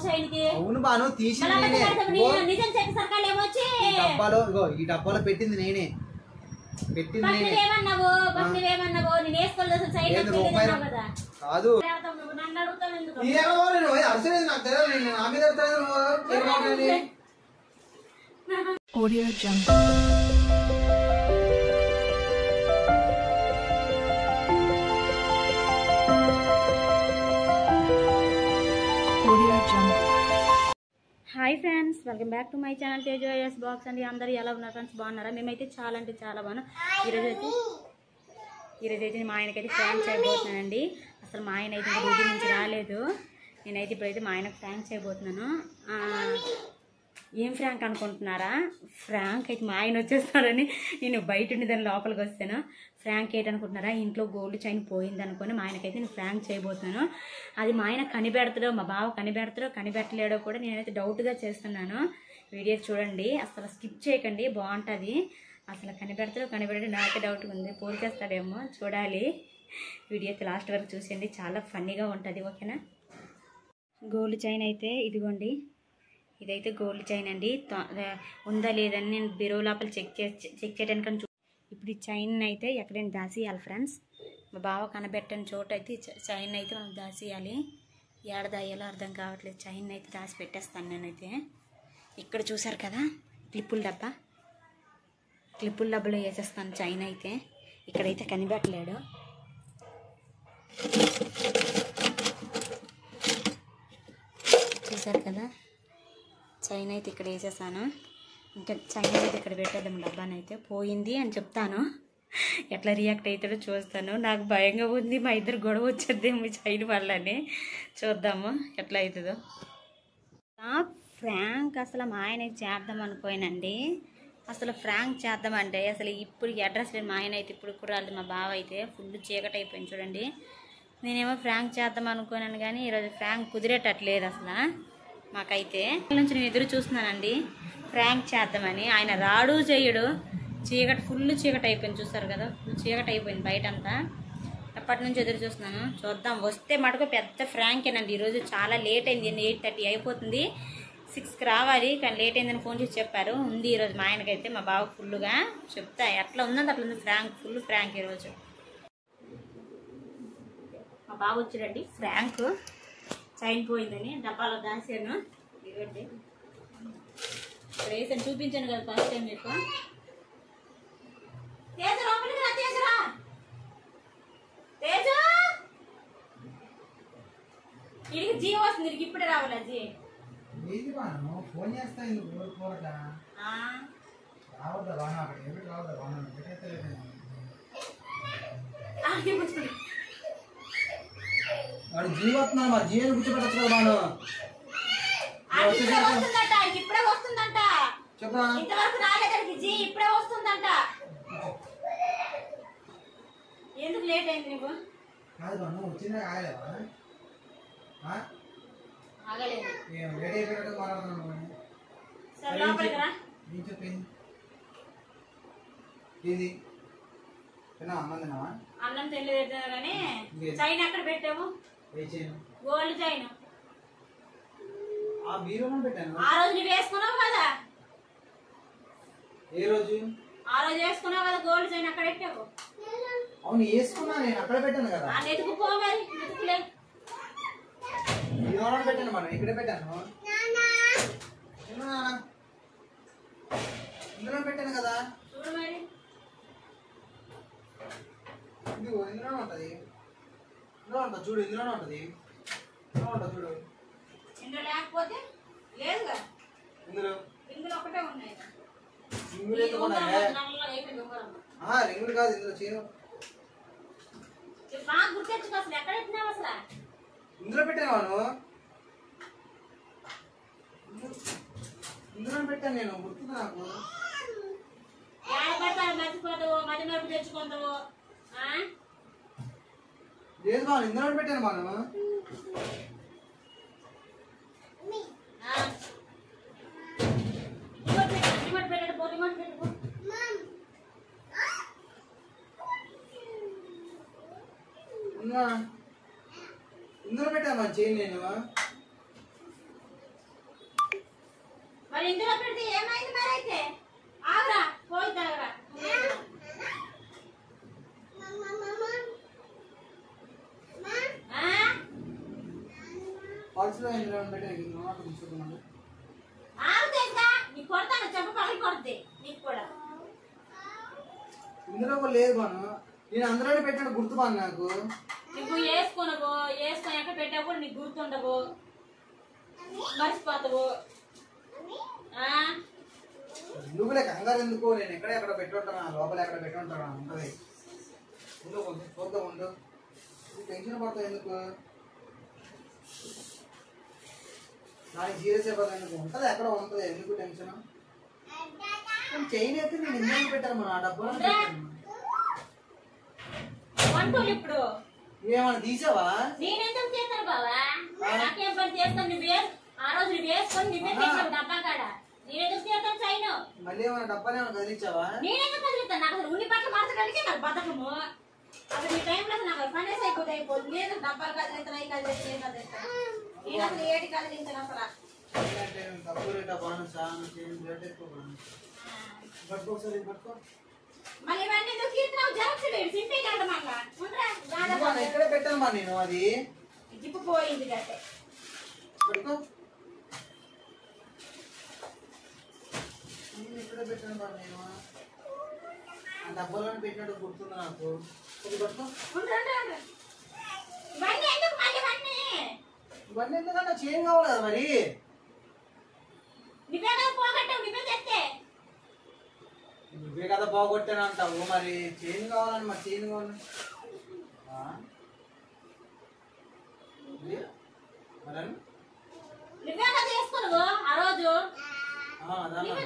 అవును బాను తీసింది ఈ డబ్బాలో పెట్టింది నేనే కాదు Audio Jungle. Hi friends, welcome back to my channel Tejo's box అండి. అందరూ ఎలా ఉన్నారు ఫ్రెండ్స్? బాగున్నారా? మేమైతే చాలా అంటే చాలా బాగున్నాం. ఈరోజైతే మా ఆయనకైతే ఫ్రాంక్ చేయబోతున్నానండి. అసలు మా ఆయన అయితే రోజు నుంచి రాలేదు. నేనైతే ఇప్పుడైతే మా ఆయనకు ఫ్రాంక్ చేయబోతున్నాను. ఏం ఫ్రాంక్ అనుకుంటున్నారా? ఫ్రాంక్ అయితే మా ఆయన వచ్చేస్తాడని నేను బయట ఉండి దాని లోపలికి వస్తాను. ఫ్రాంక్ ఏంటనుకుంటున్నారా? ఇంట్లో గోల్డ్ చైన్ పోయింది అనుకుని మా ఆయనకైతే నేను ఫ్రాంక్ చేయబోతున్నాను. అది మా ఆయన కనిపెడతాడో, మా బావ కనిపెట్టలేడో కూడా నేనైతే డౌట్గా చేస్తున్నాను. వీడియో చూడండి, అసలు స్కిప్ చేయకండి, బాగుంటుంది. అసలు కనిపెట్టడో నాకే డౌట్గా ఉంది. పోల్చేస్తాడేమో, చూడాలి. వీడియో అయితే లాస్ట్ వరకు చూసేయండి, చాలా ఫన్నీగా ఉంటుంది. ఓకేనా? గోల్డ్ చైన్ అయితే ఇదిగోండి, ఇదైతే గోల్డ్ చైన్ అండి. ఉందా లేదని నేను బీరో లోపల చెక్ చేయడానికి ఇప్పుడు ఈ చైన్ అయితే ఎక్కడైనా దాసేయాలి ఫ్రెండ్స్. మా బావ కనబెట్టని చోట అయితే చైన్ అయితే మనం దాసేయాలి. ఏడ దాయాలో అర్థం కావట్లేదు. చైన్ అయితే దాసి పెట్టేస్తాను నేనైతే. ఇక్కడ చూసారు కదా క్లిప్పుల డబ్బాలో వేసేస్తాను చైన్ అయితే. ఇక్కడైతే కనిపెట్టలేడు. చూసారు కదా, చైన్ అయితే ఇక్కడ వేసేసాను. ఇంకా చైన్ అయితే ఇక్కడ పెట్టేద్దాం. డబ్బానైతే పోయింది అని చెప్తాను. ఎట్లా రియాక్ట్ అవుతాడో చూస్తాను. నాకు భయంగా ఉంది, మా ఇద్దరు గొడవ వచ్చేద్దేమో చైన్ వల్లనే. చూద్దాము ఎట్లా అవుతుందో. ఫ్రాంక్ అసలు మా ఆయన చేద్దాం అనుకోనండి. అసలు ఫ్రాంక్ చేద్దామంటే అసలు ఇప్పుడు అడ్రస్ లేదు. మా ఆయన అయితే ఇప్పుడు కుర్రాలి, మా బావ అయితే ఫుల్ చీకటి అయిపోయింది చూడండి. నేనేమో ఫ్రాంక్ చేద్దాం అనుకోనాను, కానీ ఈరోజు ఫ్రాంక్ కుదిరేటట్లేదు అసలు మాకైతే. నుంచి నేను ఎదురు చూస్తున్నానండి ఫ్రాంక్ చేద్దామని. ఆయన రాడు చేయడు. చీకటి ఫుల్ చీకటి అయిపోయింది, చూస్తారు కదా, ఫుల్ చీకటి అయిపోయింది బయట అంతా. ఎప్పటి నుంచి ఎదురు చూస్తున్నాను. చూద్దాం, వస్తే మటుకు పెద్ద ఫ్రాంకేనండి. ఈరోజు చాలా లేట్ అయింది, 8:30 అయిపోతుంది. 6కి రావాలి, కానీ లేట్ అయిందని ఫోన్ చేసి చెప్పారు. ఉంది ఈరోజు మా ఆయనకైతే, మా బావ ఫుల్గా చెప్తా ఎట్లా ఉందంటే అట్లా ఉంది ఫ్రాంక్, ఫుల్ ఫ్రాంక్ ఈరోజు. మా బావ వచ్చాడండి ఫ్రాంక్. చైన్ పోయిందని డబ్బాలో దాసాను. ఇవ్వండి, ఇక్కడ వేసాను, చూపించాను కదా ఫస్ట్ టైం మీకు. ఇది జీ వస్తుంది, ఇది ఇప్పుడే రావాలా జీ? ఫోన్ చేస్తా వాడు జీవత్నా మరి జీవని కూర్చోబెట్టచ్చు కదా బాను. ఇప్పుడే వస్తుందంట. చెప్పరా? ఇంతవరకు రాలేదానికి జీ ఇప్పుడే వస్తుందంట. ఎందుకు లేట్ అయింది నీకు? కాదు బాను, వచ్చిందా ఆగలేవా? ఆగలేదు. లేట్ అయిపోయినట్టు మాట్లాడుతున్నాను. సరే లోపలికి రా. ఏం చెప్పింది? ఇది అన్నం తిన్నావా? అన్నం తెలియదు కానీ చైన్ ఎక్కడ పెట్టాము? గోల్డ్ చైన్ ఆ బీరువాలో పెట్టాను. ఆ రోజు నువ్వు వేసుకున్నావు కదా. ఏ రోజు? ఆ రోజు వేసుకున్నావు కదా గోల్డ్ చైన్, అక్కడ పెట్టావు. అవును వేసుకున్నా, నేను అక్కడ పెట్టాను కదా. ఆ నెతుకు పో మరి, నెతుకులే. బీరువాలో పెట్టాను మనం, ఇక్కడ పెట్టాను. ఇందులో పెట్టాను కదా. చూడు మరి, ఇందులోనే ఉంటది. ఇందులో ఉంటుంది చూడు, ఇందులోనే ఉంటది. ఇందులో ఉంటుంది చూడు. ఇందులో లేకపోతే లేదుగా. ఇందులో ఒకటే ఉన్నాయి. రింగులు ఎందుకు ఉన్నాయి? రింగులు కాదు, ఇందులో చీర. బాగా గుర్తెచ్చుకో, అసలు ఎక్కడ పెట్టినావు? అసలు ఇందులో పెట్టాను. ఇందులో పెట్టాను నేను, గుర్తుంది నాకు. మర్చిపోతావు, మధ్య మరుపు తెచ్చుకుంటావు. లేదు బాను, ఇందులో పెట్టాను బాను. ఇందులో పెట్టాను చైన్ నేను. మరి ఇందులో పెడితే ఏమైంది మరి అయితే ఆగరా పోయి తాగరా పల్స్లో ఇందులో పెట్టి తీసుకున్నాను. ఆగుతుందా నీకు కొడతాను చెప్ప పక్కన కొడుతుంది నీకు కూడా ఇందులో కూడా లేదు బాను. నేను అందులోనే పెట్టాను గుర్తు బాను నాకు. నువ్వు వేసుకునవు వేసుకొని ఎక్కడ పెట్టావు కూడా నీకు గుర్తుండవు మర్చిపోతావు నువ్వులే కంగారు ఎందుకు? నేను ఎక్కడ పెట్టుంటానా లోపల ఎక్కడ పెట్టుంటానా ఉంటుంది. ఉండు కొంచెం చూద్దాం ఉండు. టెన్షన్ పడతావు ఎందుకు? నాకు సీరియస్ అయిపోతాను ఎందుకు? ఉంటుంది ఎక్కడ ఉంటుంది ఎందుకు టెన్షన్? చైన్ అయితే నేను ఇందులో పెట్టాను మన డబ్బులు వంటలు ఇప్పుడు ఏమన్నా తీసావా? నేనెందుకు చేస్తాను బావా నాకేం పని చేస్తాను నువ్వే ఆ రోజు నువ్వు వేసుకొని నువ్వే తెచ్చావు డబ్బా కాడ నేనెందుకు చేస్తాను చైన్ మళ్ళీ ఏమైనా డబ్బాలు ఏమైనా కదిలించావా? నేనెందుకు కదిలిస్తాను నాకు అసలు ఉన్ని బట్టలు మార్చడానికే నాకు బతకము అసలు ఈ టైంలో నాకు పనేసి అయిపోతుంది లేదు డబ్బాలు కదిలిస్తున్నాయి కదిలిస్తాను నేను అసలు ఏటి కదిలించాను అసలు తక్కువ రేట్ బాను చాలా రేట్ ఎక్కువ బాను. పట్టుకో ఒకసారి పట్టుకో. మళ్ళీ ఇవన్నీ కీర్తన జరగలేదు సింపే కదా మళ్ళీ ఎక్కడ పెట్టాను మా నేను అది జిప్పు పోయింది గట్టే పట్టుకో. ఎక్కడ పెట్టాను బా నేను ఆ డబ్బాలో పెట్టినట్టు గుర్తుంది నాకు. అది పట్టుకో. ఇవన్నీ ఎందుకు మళ్ళీ ఇవన్నీ ఎందుకన్నా చేంజ్ కావాలి కదా మరి. నువ్వే కదా పోగొట్టావు నువ్వే తెస్తే నువ్వే కదా బాగొట్టాను అంటావు మరి చేంజ్ కావాలని మరి చేంజ్ కావాలని మరి నువ్వే కదా చేసుకున్నావు ఆ రోజు నువ్వే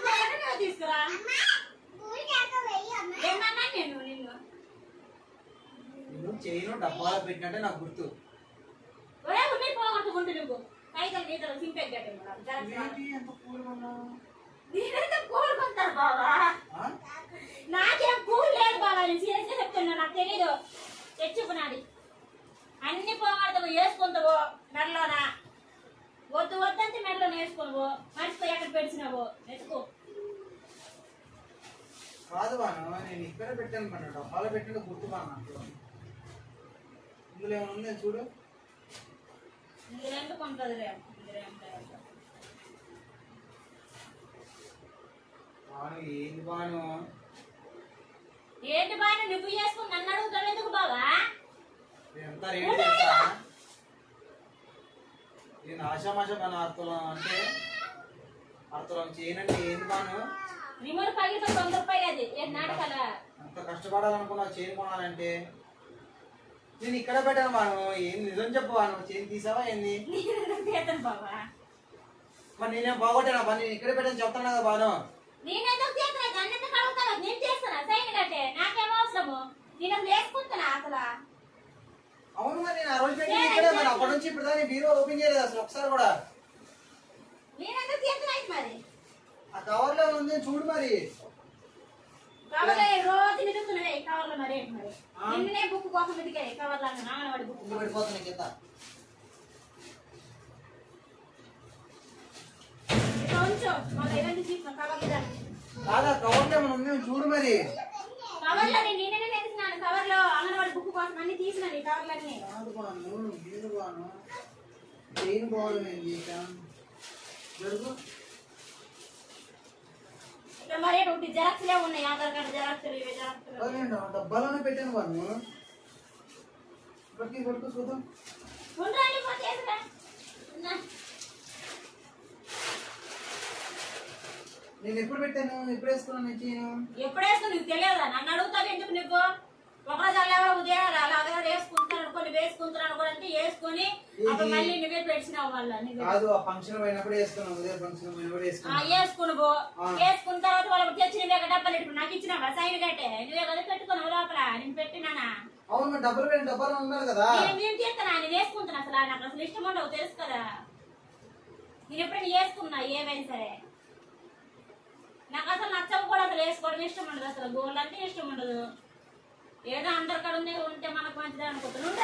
పోగొట్ట తీసుకురా ఏమన్నా నేను నిన్ను నువ్వు చేయను డబ్బాలో పెట్టినట్టే నాకు గుర్తు. ఒరే ఉండి పోగొట్టుకుంటు నువ్వు కైతలు గీతలు సింపే గట్టే ఎంత పూలు నేనైతే కూల్ కొంటారు బావా నాకేం కూల్ లేదు బావా నేను సీరియస్ గా చెప్తున్నా నాకు తెలీదు తెచ్చుకున్నాది అన్ని పోగొడతావు వేసుకుంటావు మెడలోనా వద్దు వద్దంటే మెడలో వేసుకున్నావు మర్చిపోయి ఎక్కడ పెడిచినావు వెతుకు కాదు బాను నేను ఇక్కడ పెట్టాను మన డబ్బాలో పెట్టిన గుర్తు బాను నాకు. ఇందులో ఏమైనా ఉంది చూడు. ఇందులో ఎందుకు ఉంటుంది బాను ఏంది బాను ఏంటి బాగా నువ్వు చేసుకుని నన్ను అడుగుతావు ఎందుకు బావా ఎంత రేటు తెలుసా? నేను ఆశామాష మన అర్థం అంటే అర్థం చేయనంటే ఏంది బాను రిమోట్ పగిలితో 100 రూపాయలు అది ఏం నాటకాల అంత కష్టపడాలనుకున్నా చైన్ కొనాలంటే నేను ఇక్కడ పెట్టాను బాను. ఏం నిజం చెప్పు బాను చైన్ తీసావా ఏంది? బావా మరి నేనేం బాగొట్టాను పని నేను ఇక్కడ పెట్టాను చెప్తాను కదా బాను. నేనెందుకు చేస్తున్నా నన్నెందుకు అడుగుతాను నేను చేస్తున్నా సైన్ కట్టే నాకేం అవసరము నేను అసలు వేసుకుంటున్నా అసలు అవును మరి నేను ఆ రోజు పెట్టిన ఇక్కడే మరి అప్పటి నుంచి ఇప్పుడు దాన్ని బీరో ఓపెన్ చేయలేదు అసలు ఒకసారి కూడా. నేనెందుకు చేస్తున్నా మరి ఆ కవర్ లో ఉంది చూడు మరి. కవర్లో రోజు నిలుస్తున్నాయి కవర్లో మరి ఏంటి మరి నిన్ననే బుక్ కోసం వెతికాయి కవర్లో నాన్నవాడి బుక్ పడిపోతున్నాయి కింద. కొంచెం మళ్ళీ ఇవన్నీ తీసుకున్నా కవర్లో కాదా కవర్ లో ఏమైనా ఉంది చూడు మరి. కవర్లో నేను నిన్ననే వెతికినాను కవర్లో అంగన్వాడి బుక్ కోసం అన్ని తీసినాను ఈ కవర్లన్నీ చైన్ బాగుంది జరుగు. ఇక్కడ మరి ఒకటి జెరాక్స్లే ఉన్నాయి ఆధార్ కార్డు జెరాక్స్ ఇవే జెరాక్స్ డబ్బాలోనే పెట్టాను బాను. పట్టుకి పట్టుకు చూద్దాం. ఉండండి ఫోన్ చేసురా నేను ఎప్పుడు పెట్టాను ఎప్పుడు వేసుకున్నాను చైన్? ఎప్పుడు వేసుకుని నీకు తెలియదా నన్ను అడుగుతావు ఎందుకు నీకు ఒకరోజు అలా ఉదయం అలాగే వేసుకుంటాను అనుకోని వేసుకుంటాను అనుకోంటే వేసుకొని అప్పుడు మళ్ళీ నువ్వే పెడిచినావు మళ్ళీ కాదు ఆ ఫంక్షన్ పోయినప్పుడు వేసుకున్నాను ఉదయం ఫంక్షన్ పోయినప్పుడు వేసుకున్నాను. వేసుకున్నావు వేసుకున్న తర్వాత వాళ్ళకి తెచ్చి నువ్వే డబ్బులు పెట్టుకుని నాకు ఇచ్చినావా సైన్ కట్టే నువ్వే కదా పెట్టుకున్నావు లోపల నేను పెట్టినానా? అవును డబ్బులు పోయిన డబ్బాలో ఉన్నారు కదా. నేను చేస్తానా నేను వేసుకుంటున్నా అసలు నాకు అసలు ఇష్టం ఉండవు తెలుసు కదా. నేను ఎప్పుడైనా వేసుకున్నా ఏమైనా సరే నాకు అసలు నచ్చవు కూడా అసలు వేసుకోవడం ఇష్టం ఉండదు అసలు గోల్డ్ అంటే ఇష్టం ఉండదు. ఏదో అందరికడ ఉంటే మనకు మంచిదే అనుకుంటున్నాను.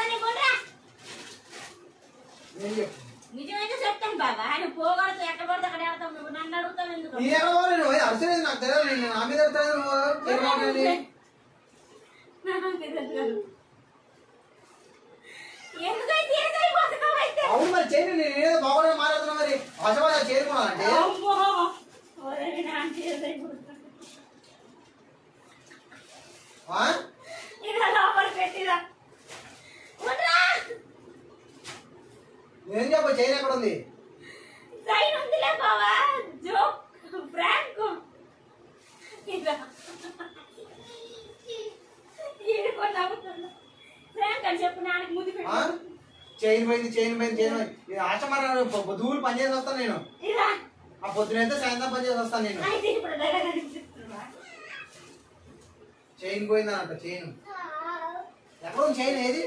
నిజమైతే చెప్తాను బాబా ఆయన పోగొడతా ఎక్కడ పడితే అక్కడ వెళ్తాం నువ్వు నన్ను అడుగుతావు ఎందుకు అసలేదు నాకు తెలియదు నేను నా మీద అవును మరి చేయను నేను ఏదో బాగోలేదు మాట్లాడుతున్నా మరి ఆశవాద చేరుకున్నానంటే ఏం చెప్ప చైన్ ఎక్కడ ఉంది చైన్ పోయింది చైన్ ఆశ మరి దూరు పని చేసి వస్తాను నేను ఆ పొద్దునైతే సాయంత్రం పని చేసి వస్తాను నేను చైన్ పోయిందనంట చైన్ ఎక్కడ ఉంది చైన్ ఏది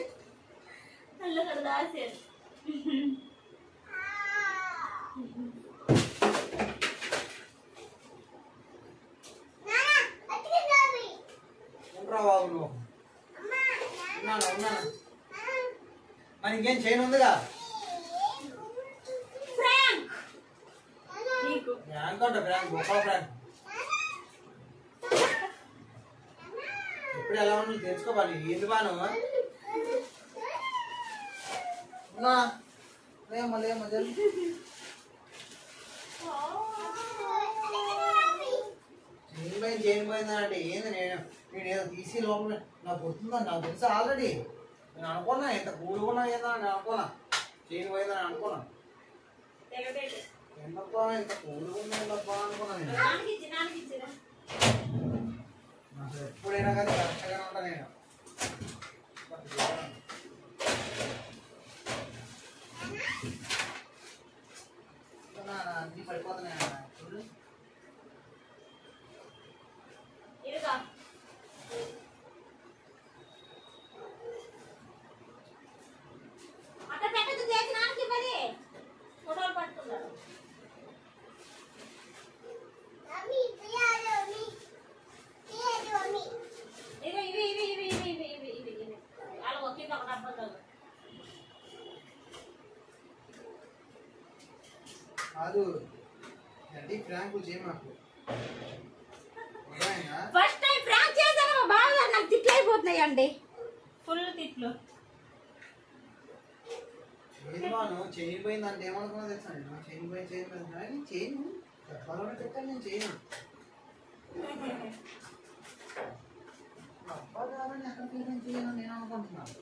ఉండరా బాబు నువ్వు ఉన్నాను మరి ఇంకేం చైన్ ఉందిగా ఫ్రాంక్ అంట ఫ్రాంక్ గొప్ప ఫ్రాంక్ ఎప్పుడు ఎలా ఉందో తెలుసుకోవాలి ఏంది బాను చైన్ పోయిందంటే ఏంది నేను ఏదో తీసి లోపల నాకు గుర్తుందని నాకు తెలుసు ఆల్రెడీ నేను అనుకున్నా ఎంత కూలుకున్నా ఏదో అని అనుకున్నా చైన్ పోయిందని అనుకున్నా ఎందుకో ఇంత కూలుకున్నా అనుకున్నా నేను అసలు ఎప్పుడైనా కానీ కరెక్ట్గానే ఉంటా నేను అన్ని పడిపోతున్నాయి చూడు కాదు అది ఫ్రాంక్ చేయమాకు ఫస్ట్ టైం ఫ్రాంక్ చేశాను మా బావగారు నాకు తిట్లు అయిపోతున్నాయండి ఫుల్ తిట్లు చైన్ పోయిందంటే ఏమనుకున్నా తెలుసా చైన్ పోయింది చైన్ చెప్పాలని చెప్పాను నేను చేయను అబ్బా కాదని ఎక్కడికి నేను చేయను నేను అనుకుంటున్నాను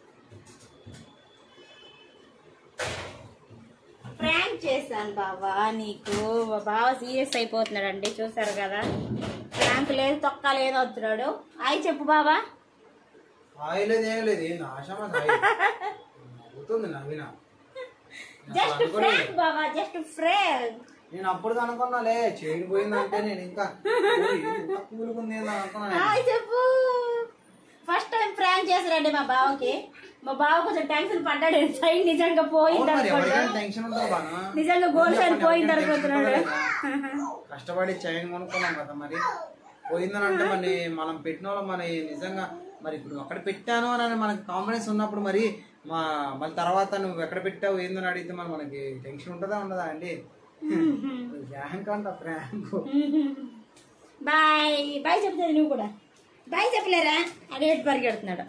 ఫ్రాంక్ చేశాను బావా నీకు మా బావ సీరియస్ అయిపోతున్నాడండి చూసారు కదా ఫ్రాంక్ లేదు తొక్క లేదు వస్తున్నాడు అయి చెప్పు బావా లేదు ఏం లేదు ఏంది ఆశమా అవుతుంది నవ్విన జస్ట్ ఫ్రాంక్ బావా జస్ట్ ఫ్రాంక్ నేను అప్పుడు అనుకున్నాలే చైన్ పోయిందంటే నేను ఇంకా కూలుకుంది అనుకున్నా చెప్పు ఫస్ట్ టైం ఫ్రాంక్ చేశారండి మా బావకి మా బావ కొంచెం టెన్షన్ పడ్డాడు సైడ్ నిజంగా పోయింది నిజంగా గోల్డ్ సైడ్ పోయింది అనుకుంటున్నాడు కష్టపడి చైన్ కొనుక్కున్నాం కదా మరి పోయిందని అంటే మరి మనం పెట్టిన వాళ్ళు మరి నిజంగా మరి ఇప్పుడు అక్కడ పెట్టాను అని మనకి కాన్ఫిడెన్స్ ఉన్నప్పుడు మరి మళ్ళీ తర్వాత నువ్వు ఎక్కడ పెట్టావు ఏందని అడిగితే మరి మనకి టెన్షన్ ఉంటుందా ఉండదా అండి ఫ్రాంక్ అంట ఫ్రాంక్ బాయ్ బాయ్ చెప్తాడు నువ్వు కూడా బాయ్ చెప్పలేరా అడిగేట్టు పరిగెడుతున్నాడు